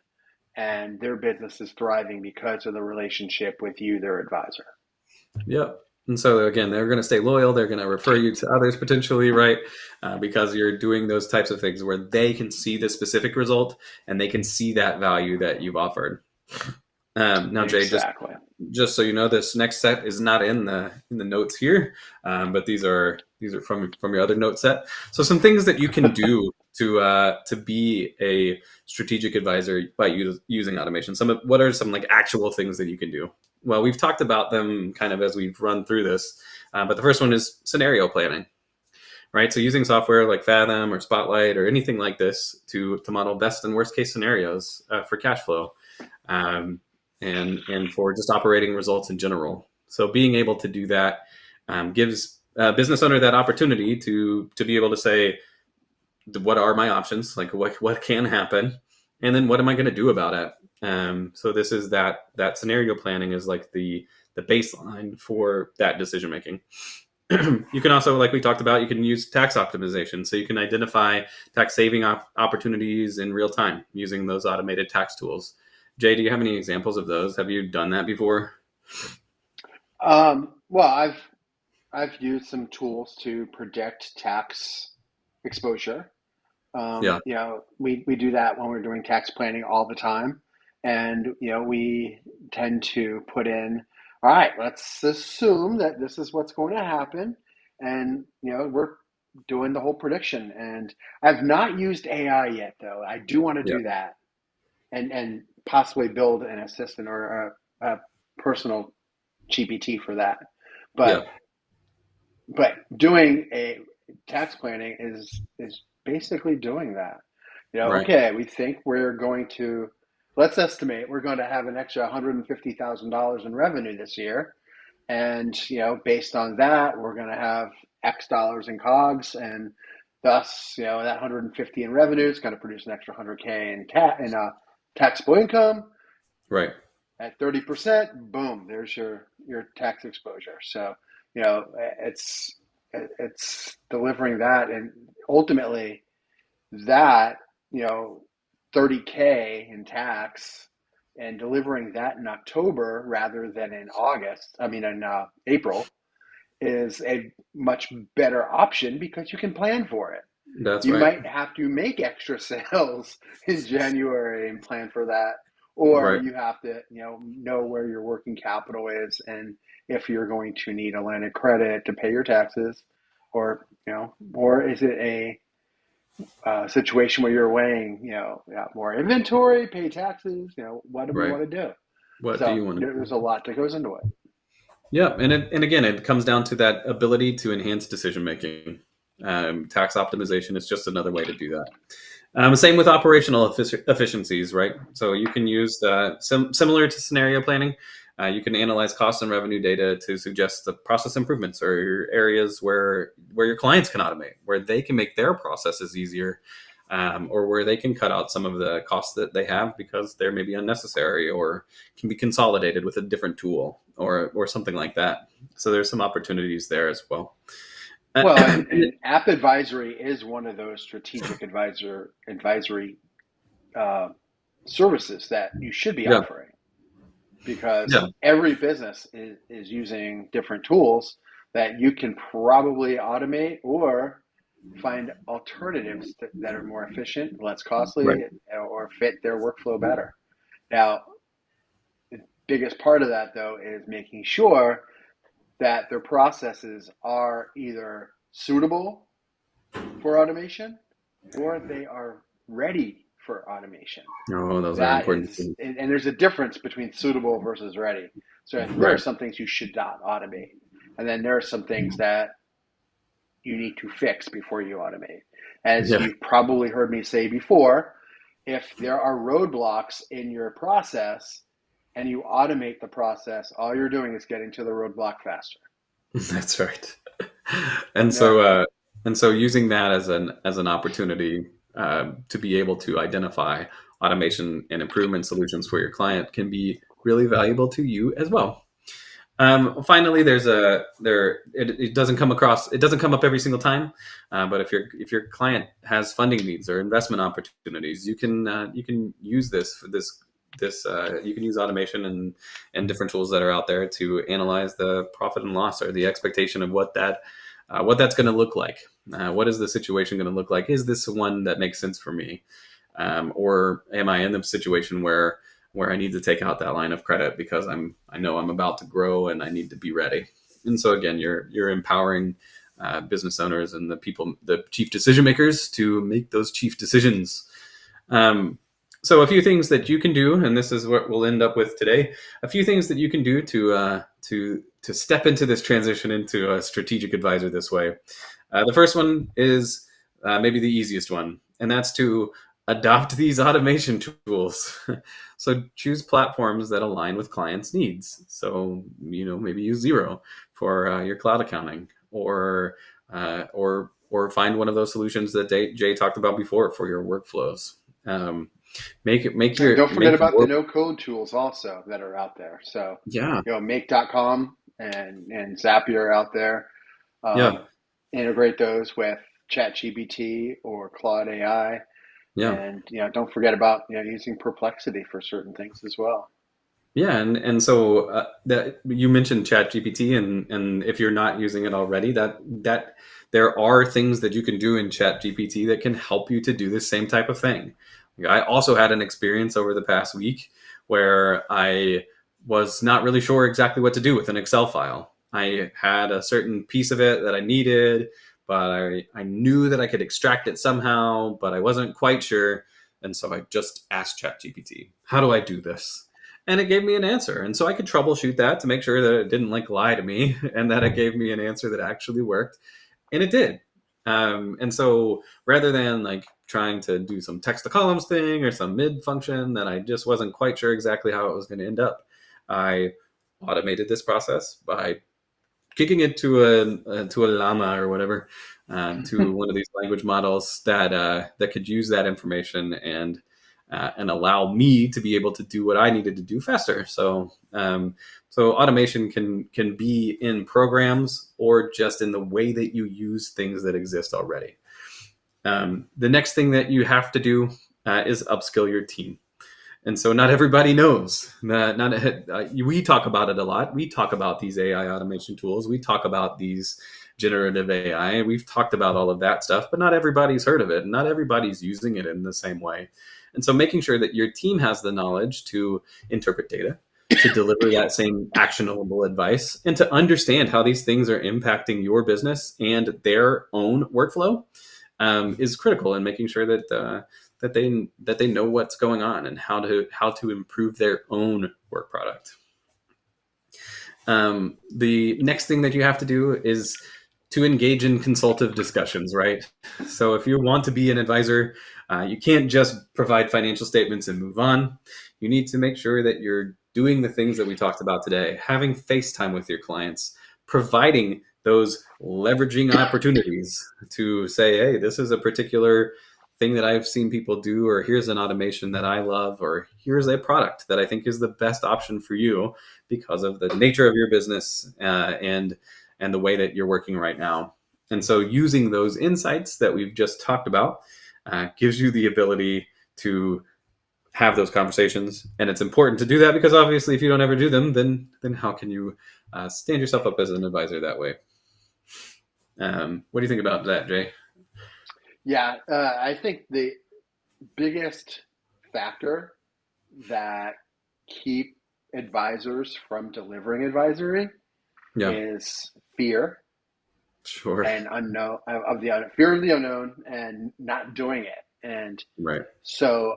S1: and their business is thriving because of the relationship with you, their advisor.
S2: Yep. And so again, they're going to stay loyal. They're going to refer you to others potentially, right? Because you're doing those types of things where they can see the specific result and they can see that value that you've offered. Now, Jay,
S1: Exactly.
S2: just so you know, this next set is not in the notes here, but these are from your other note set. So some things that you can do to be a strategic advisor by using automation. What are some like actual things that you can do? Well, we've talked about them kind of as we've run through this, but the first one is scenario planning, right? So using software like Fathom or Spotlight or anything like this to model best and worst case scenarios for cash flow. Um, and for just operating results in general. So being able to do that gives a business owner that opportunity to be able to say, what are my options? Like what can happen, and then what am I going to do about it? So this is that scenario planning is like the baseline for that decision making. You can also, like we talked about, you can use tax optimization. So you can identify tax saving opportunities in real time using those automated tax tools. Jay, do you have any examples of those? Have you done that before?
S1: Well, I've used some tools to predict tax exposure.
S2: Yeah.
S1: We do that when we're doing tax planning all the time. And, we tend to put in, all right, let's assume that this is what's going to happen. And, we're doing the whole prediction. And I've not used AI yet, though. I do want to
S2: Yeah.
S1: do that and possibly build an assistant or a personal GPT for that.
S2: Yeah.
S1: But doing a tax planning is basically doing that.
S2: Right.
S1: Okay, we think let's estimate we're going to have an extra $150,000 in revenue this year. And, based on that, we're going to have X dollars in COGS, and thus, that 150 in revenue is going to produce an extra 100K in taxable income.
S2: Right.
S1: At 30%, boom, there's your tax exposure. So, it's delivering that, and ultimately that, 30K in tax, and delivering that in October rather than in April, is a much better option because you can plan for it.
S2: That's
S1: You
S2: right.
S1: might have to make extra sales in January and plan for that, or
S2: Right.
S1: you have to, know where your working capital is, and if you're going to need a line of credit to pay your taxes, or is it a situation where you're weighing, more inventory, pay taxes, what do we
S2: Right.
S1: want to do?
S2: What do
S1: So
S2: you want to do?
S1: there's a lot that goes into it.
S2: Yeah, and again, it comes down to that ability to enhance decision making. Tax optimization is just another way to do that. Same with operational efficiencies, right? So you can use similar to scenario planning. You can analyze cost and revenue data to suggest the process improvements or areas where your clients can automate, where they can make their processes easier, or where they can cut out some of the costs that they have because they're maybe unnecessary or can be consolidated with a different tool or something like that. So there's some opportunities there as well.
S1: Well, and App Advisory is one of those strategic advisory services that you should be
S2: Yeah,
S1: offering, because
S2: yeah,
S1: every business is using different tools that you can probably automate or find alternatives that are more efficient, less
S2: right,
S1: costly, or fit their workflow better. Now, the biggest part of that, though, is making sure that their processes are either suitable for automation or they are ready for automation.
S2: oh, those are
S1: That
S2: important
S1: is,
S2: things.
S1: and there's a difference between suitable versus ready. So there are
S2: Right.
S1: some things you should not automate, and then there are some things that you need to fix before you automate. As
S2: Yeah.
S1: you've probably heard me say before, if there are roadblocks in your process and you automate the process, all you're doing is getting to the roadblock faster.
S2: That's right. And
S1: Yeah.
S2: so using that as an opportunity to be able to identify automation and improvement solutions for your client can be really valuable to you as well. Finally, it doesn't come up every single time, but if your client has funding needs or investment opportunities, you can use you can use automation and different tools that are out there to analyze the profit and loss or the expectation of what that's going to look like. What is the situation going to look like? Is this one that makes sense for me, or am I in the situation where I need to take out that line of credit because I know I'm about to grow and I need to be ready. And so again, you're empowering business owners and the chief decision makers to make those chief decisions. So a few things that you can do, and this is what we'll end up with today. A few things that you can do to step into this transition into a strategic advisor this way. The first one is maybe the easiest one, and that's to adopt these automation tools. So choose platforms that align with clients' needs. So maybe use Xero for your cloud accounting, or find one of those solutions that Jay talked about before for your workflows. Make
S1: And
S2: your
S1: don't forget about the
S2: work.
S1: no-code tools also that are out there. So,
S2: Yeah,
S1: Make.com and Zapier are out there.
S2: yeah,
S1: Integrate those with ChatGPT or Claude.ai.
S2: yeah.
S1: And, don't forget about, using Perplexity for certain things as well.
S2: Yeah, and so that you mentioned ChatGPT, and if you're not using it already, that there are things that you can do in ChatGPT that can help you to do the same type of thing. I also had an experience over the past week where I was not really sure exactly what to do with an Excel file. I had a certain piece of it that I needed, but I knew that I could extract it somehow, but I wasn't quite sure. And so I just asked ChatGPT, how do I do this? And it gave me an answer. And so I could troubleshoot that to make sure that it didn't like lie to me and that it gave me an answer that actually worked. And it did. And so rather than like trying to do some text to columns thing or some mid function that I just wasn't quite sure exactly how it was going to end up, I automated this process by kicking it to a llama or whatever, to one of these language models that could use that information and allow me to be able to do what I needed to do faster. So automation can be in programs or just in the way that you use things that exist already. The next thing that you have to do is upskill your team. And so not everybody knows that. We talk about it a lot. We talk about these AI automation tools. We talk about these generative AI. We've talked about all of that stuff, but not everybody's heard of it. And not everybody's using it in the same way. And so making sure that your team has the knowledge to interpret data, to deliver that same actionable advice, and to understand how these things are impacting your business and their own workflow is critical in making sure that they know what's going on and how to improve their own work product. The next thing that you have to do is to engage in consultative discussions, right? So if you want to be an advisor, you can't just provide financial statements and move on. You need to make sure that you're doing the things that we talked about today, having FaceTime with your clients, providing those leveraging opportunities to say, hey, this is a particular thing that I've seen people do, or here's an automation that I love, or here's a product that I think is the best option for you because of the nature of your business and the way that you're working right now. And so using those insights that we've just talked about gives you the ability to have those conversations. And it's important to do that because obviously if you don't ever do them, then how can you stand yourself up as an advisor that way? What do you think about that, Jay?
S1: Yeah, I think the biggest factor that keep advisors from delivering advisory is fear.
S2: Sure.
S1: And unknown of the fear of the unknown and not doing it. And
S2: right.
S1: So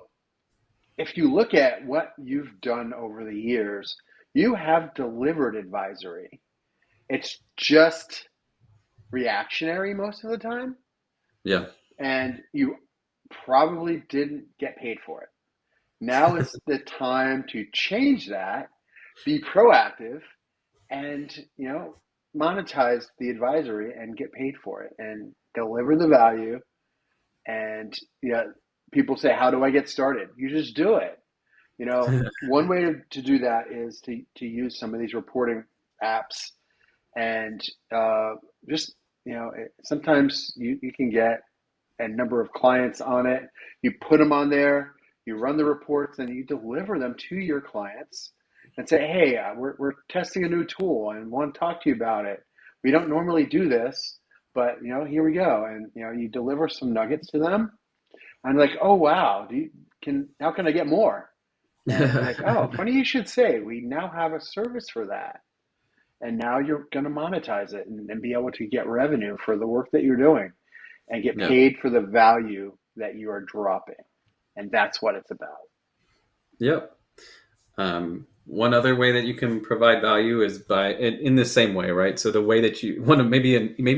S1: if you look at what you've done over the years, you have delivered advisory. It's just reactionary most of the time.
S2: Yeah.
S1: And you probably didn't get paid for it. Now is the time to change that, be proactive, and monetize the advisory and get paid for it and deliver the value. And people say, how do I get started? You just do it. One way to do that is to use some of these reporting apps, and sometimes you can get a number of clients on it. You put them on there, you run the reports, and you deliver them to your clients and say, hey, we're testing a new tool and want to talk to you about it. We don't normally do this, but here we go. And you deliver some nuggets to them. I'm like, oh wow, how can I get more? And I'm like, oh, funny you should say. We now have a service for that, and now you're going to monetize it and be able to get revenue for the work that you're doing, and get paid for the value that you are dropping. And that's what it's about.
S2: Yep. One other way that you can provide value is by in the same way, right? So the way that you want to maybe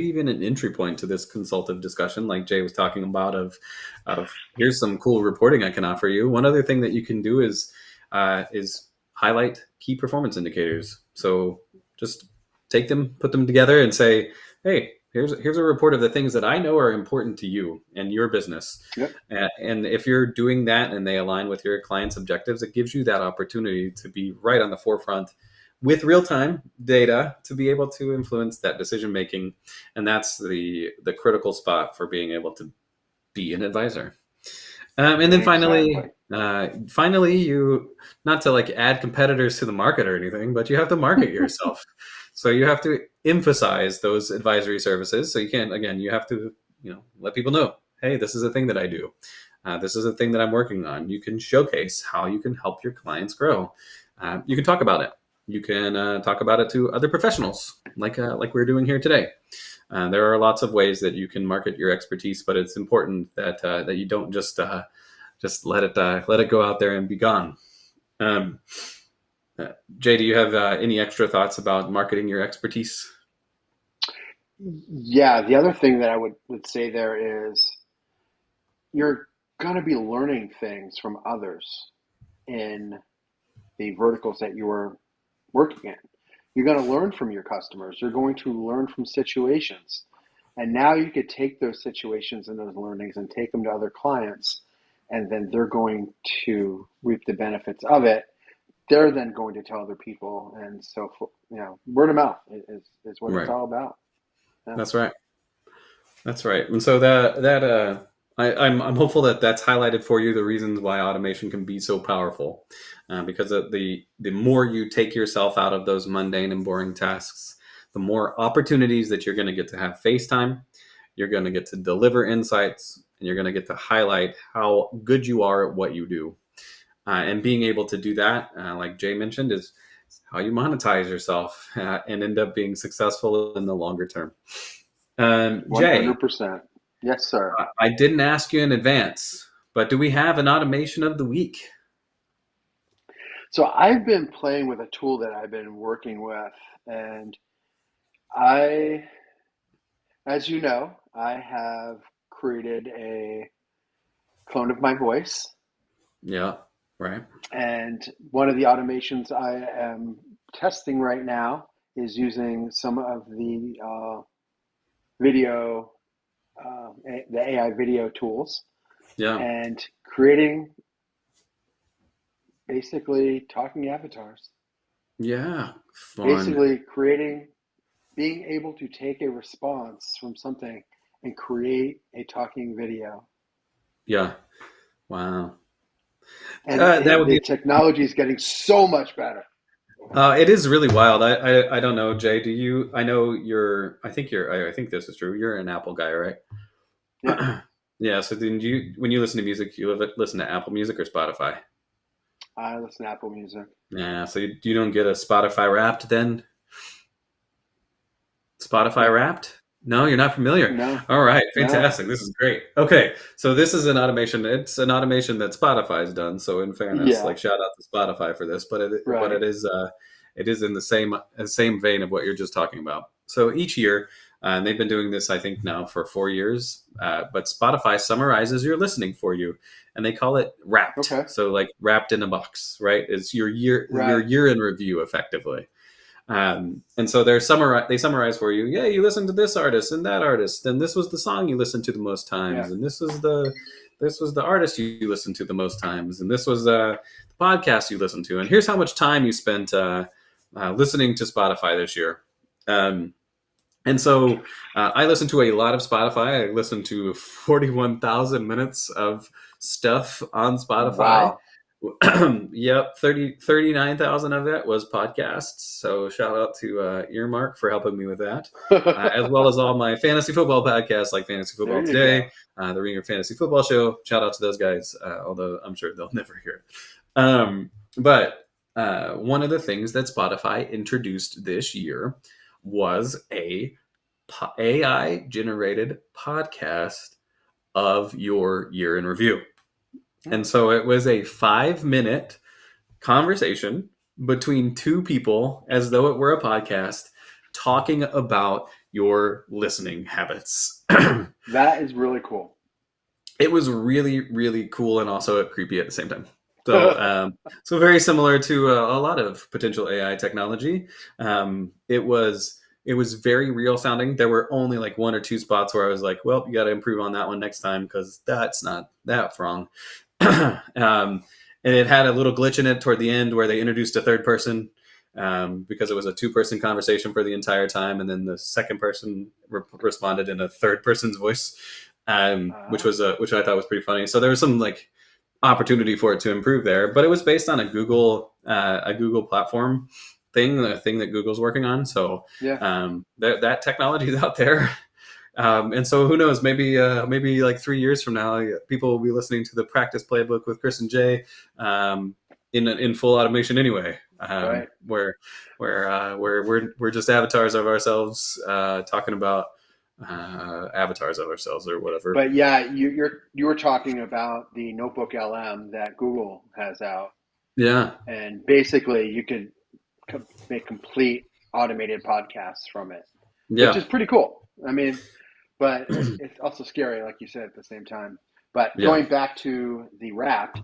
S2: even an entry point to this consultative discussion, like Jay was talking about, of here's some cool reporting I can offer you. One other thing that you can do is highlight key performance indicators. So just take them, put them together, and say, hey, here's a report of the things that I know are important to you and your business.
S1: Yep.
S2: And if you're doing that and they align with your client's objectives, it gives you that opportunity to be right on the forefront with real-time data to be able to influence that decision making. And that's the critical spot for being able to be an advisor. And then finally, you, not to like add competitors to the market or anything, but you have to market yourself. So you have to emphasize those advisory services. So you have to, let people know, hey, this is a thing that I do. This is a thing that I'm working on. You can showcase how you can help your clients grow. You can talk about it. You can talk about it to other professionals, like we're doing here today. There are lots of ways that you can market your expertise, but it's important that you don't just let it go out there and be gone. Jay, do you have any extra thoughts about marketing your expertise?
S1: Yeah, the other thing that I would say there is you're going to be learning things from others in the verticals that you are working in. You're going to learn from your customers. You're going to learn from situations. And now you could take those situations and those learnings and take them to other clients, and then they're going to reap the benefits of it. They're then going to tell other people. And so, word of mouth is what
S2: Right.
S1: it's all about. Yeah.
S2: That's right. That's right. And so I'm hopeful that that's highlighted for you the reasons why automation can be so powerful, because the more you take yourself out of those mundane and boring tasks, the more opportunities that you're going to get to have face time. You're going to get to deliver insights, and you're going to get to highlight how good you are at what you do. And being able to do that, like Jay mentioned, is how you monetize yourself and end up being successful in the longer term. Jay,
S1: 100%. Yes, sir.
S2: I didn't ask you in advance, but do we have an automation of the week?
S1: So I've been playing with a tool that I've been working with, and as you know, I have created a clone of my voice.
S2: Yeah, right.
S1: And one of the automations I am testing right now is using some of the video, the AI video tools,
S2: Yeah,
S1: and creating basically talking avatars.
S2: yeah, fun.
S1: Basically being able to take a response from something and create a talking video.
S2: Yeah, wow.
S1: And
S2: That would
S1: the
S2: be.
S1: technology is getting so much better.
S2: It is really wild. I don't know, Jay. Do you? I know you're. I think you're. I think this is true. You're an Apple guy, right?
S1: Yeah,
S2: Yeah. So then when you listen to music, you listen to Apple Music or Spotify?
S1: I listen to Apple Music.
S2: Yeah. So you don't get a Spotify Wrapped then? Spotify
S1: No,
S2: Wrapped? No, you're not familiar.
S1: no,
S2: All right,
S1: no.
S2: fantastic. This is great. Okay, so this is an automation. It's an automation that Spotify's done. So in fairness,
S1: Yeah,
S2: like shout out to Spotify for this, but
S1: right.
S2: it is in the same vein of what you're just talking about. So each year, and they've been doing this I think now for 4 years. But Spotify summarizes your listening for you, and they call it Wrapped.
S1: Okay,
S2: So like wrapped in a box, right? It's your
S1: right.
S2: year in review effectively. And so they summarize for you. Yeah, you listened to this artist and that artist, and this was the song you listened to the most times,
S1: Yeah,
S2: and this was the artist you listened to the most times, and this was the podcast you listened to, and here's how much time you spent listening to Spotify this year. Um, and so I listen to a lot of Spotify. I listen to 41,000 minutes of stuff on Spotify.
S1: wow.
S2: Yep, 39,000 of it was podcasts. So shout out to Earmark for helping me with that, as well as all my fantasy football podcasts like Fantasy
S1: There
S2: Football
S1: you go.
S2: Today, the Ringer Fantasy Football Show. Shout out to those guys, although I'm sure they'll never hear it. But one of the things that Spotify introduced this year was a AI generated podcast of your year in review. And so it was a 5-minute conversation between two people, as though it were a podcast, talking about your listening habits.
S1: That is really cool.
S2: It was really, really cool and also creepy at the same time. So very similar to a lot of potential AI technology. It was very real sounding. There were only like one or two spots where I was like, well, you got to improve on that one next time because that's not that wrong. And it had a little glitch in it toward the end where they introduced a third person, because it was a 2-person conversation for the entire time, and then the second person responded in a third person's voice, which I thought was pretty funny. So there was some like opportunity for it to improve there, but it was based on a Google platform thing, the thing that Google's working on. So
S1: Yeah.
S2: that technology is out there. And so who knows, maybe like 3 years from now, people will be listening to the Practice Playbook with Chris and Jay, in full automation anyway,
S1: Right.
S2: where we're just avatars of ourselves, talking about avatars of ourselves or whatever.
S1: But yeah, you were talking about the Notebook LM that Google has out,
S2: Yeah.
S1: and basically you can make complete automated podcasts from it, which
S2: Yeah.
S1: is pretty cool. I mean, but it's also scary, like you said, at the same time. But
S2: Yeah.
S1: going back to the Wrapped,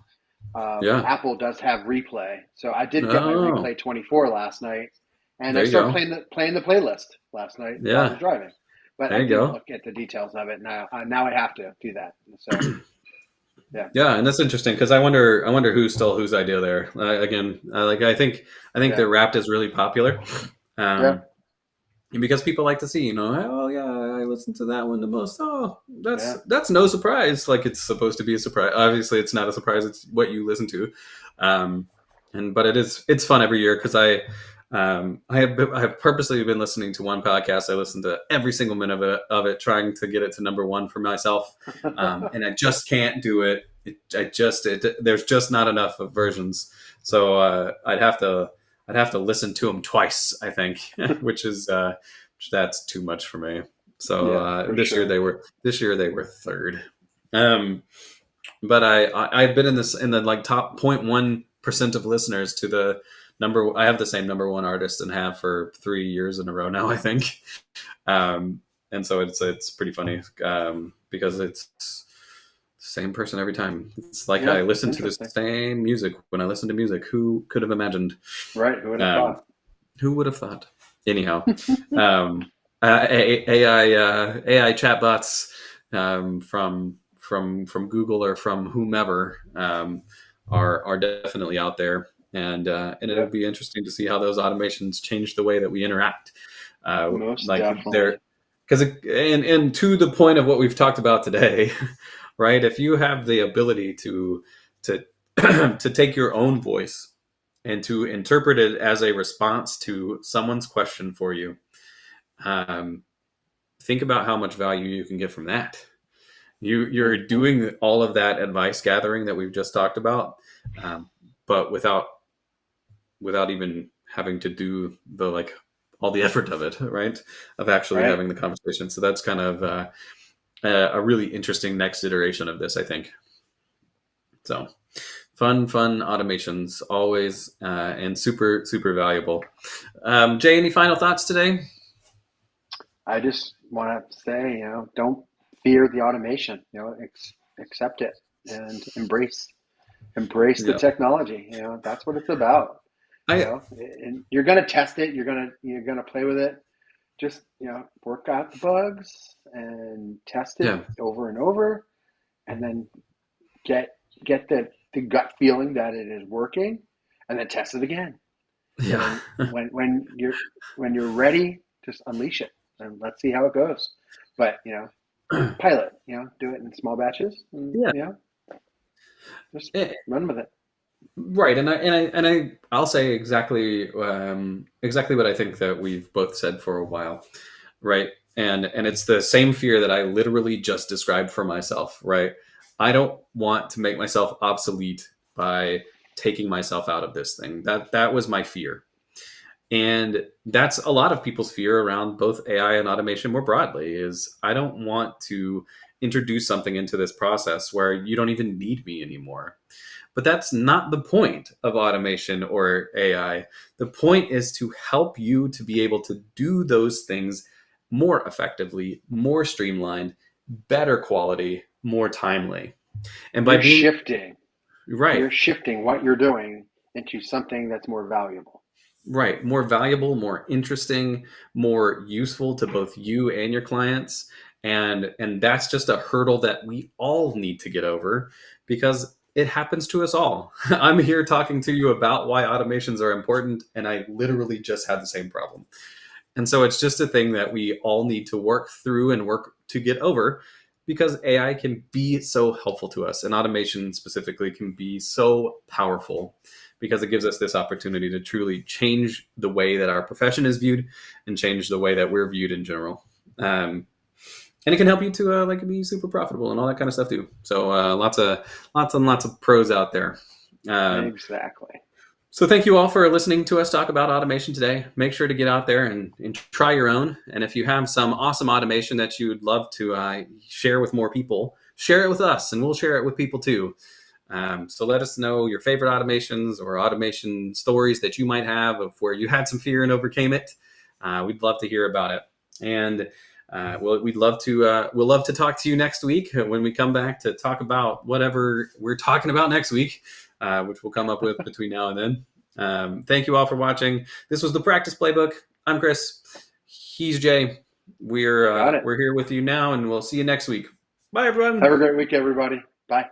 S2: Yeah.
S1: Apple does have replay, so I did get my
S2: Oh,
S1: replay 24 last night, and I
S2: there you
S1: started
S2: go.
S1: playing the playlist last night while I was
S2: Yeah.
S1: driving. But
S2: There
S1: I
S2: you
S1: didn't
S2: go.
S1: look at the details of it. Now I have to do that. So yeah,
S2: Yeah, and that's interesting because I wonder who stole whose idea there. Again, I think
S1: yeah,
S2: the Wrapped is really popular,
S1: yeah,
S2: um, because people like to see, oh yeah, I listened to that one the most. Oh,
S1: yeah.
S2: that's no surprise. Like it's supposed to be a surprise. Obviously, it's not a surprise. It's what you listen to, um, but it's fun every year because I have purposely been listening to one podcast. I listened to every single minute of it, trying to get it to number one for myself, and I just can't do it. There's just not enough of versions, so I'd have to listen to them twice, I think, that's too much for me. So
S1: Yeah, for sure.
S2: this year they were third. Um, but I've been in the like top 0.1% of listeners to the number. I have the same number one artist and have for 3 years in a row now, I think. And so it's pretty funny, because it's the same person every time. It's like
S1: Yeah,
S2: I
S1: it's
S2: listen to the
S1: interesting.
S2: same music when I listen to music. Who could have imagined?
S1: Right? Who would have
S2: Um,
S1: thought?
S2: who would have thought? Anyhow, um, AI chatbots, from Google or from whomever, are definitely out there, and it'll
S1: Yep,
S2: be interesting to see how those automations change the way that we interact.
S1: most
S2: Like
S1: definitely.
S2: they're because and to the point of what we've talked about today, right? If you have the ability to to take your own voice and to interpret it as a response to someone's question for you, um, think about how much value you can get from that. You're
S1: Hmm.
S2: doing all of that advice gathering that we've just talked about, but without even having to do the like all the effort of it, right? Of actually
S1: Right?
S2: having the conversation. So that's kind of a really interesting next iteration of this, I think. So fun automations always, and super valuable. Jay, any final thoughts today?
S1: I just want to say, don't fear the automation. Accept it and embrace the
S2: Yeah,
S1: technology. That's what it's about.
S2: I
S1: And you're gonna test it. You're gonna play with it. Just work out the bugs and test it
S2: yeah
S1: over and over, and then get get the gut feeling that it is working, and then test it again. And
S2: yeah
S1: then when you're ready, just unleash it and let's see how it goes. But pilot, do it in small batches, and
S2: yeah.
S1: just
S2: Eh,
S1: run with it.
S2: right, I'll say exactly what I think that we've both said for a while, right? And it's the same fear that I literally just described for myself, right? I don't want to make myself obsolete by taking myself out of this thing. That was my fear. And that's a lot of people's fear around both AI and automation more broadly is I don't want to introduce something into this process where you don't even need me anymore. But that's not the point of automation or AI. The point is to help you to be able to do those things more effectively, more streamlined, better quality, more timely. And by
S1: You're
S2: being
S1: shifting.
S2: right,
S1: You're shifting what you're doing into something that's more valuable.
S2: right, more valuable, more interesting, more useful to both you and your clients. And that's just a hurdle that we all need to get over because it happens to us all. I'm here talking to you about why automations are important and I literally just had the same problem. And so it's just a thing that we all need to work through and work to get over because AI can be so helpful to us and automation specifically can be so powerful because it gives us this opportunity to truly change the way that our profession is viewed and change the way that we're viewed in general. Um, and it can help you to like be super profitable and all that kind of stuff too. So lots and lots of pros out there.
S1: Exactly.
S2: So thank you all for listening to us talk about automation today. Make sure to get out there and try your own. And if you have some awesome automation that you would love to share with more people, share it with us and we'll share it with people too. So let us know your favorite automations or automation stories that you might have of where you had some fear and overcame it. We'd love to hear about it. And we'll love to talk to you next week when we come back to talk about whatever we're talking about next week. Which we'll come up with between now and then. Thank you all for watching. This was the Practice Playbook. I'm Chris. He's Jay. We're here with you now, and we'll see you next week. Bye, everyone.
S1: Have a great week, everybody. Bye.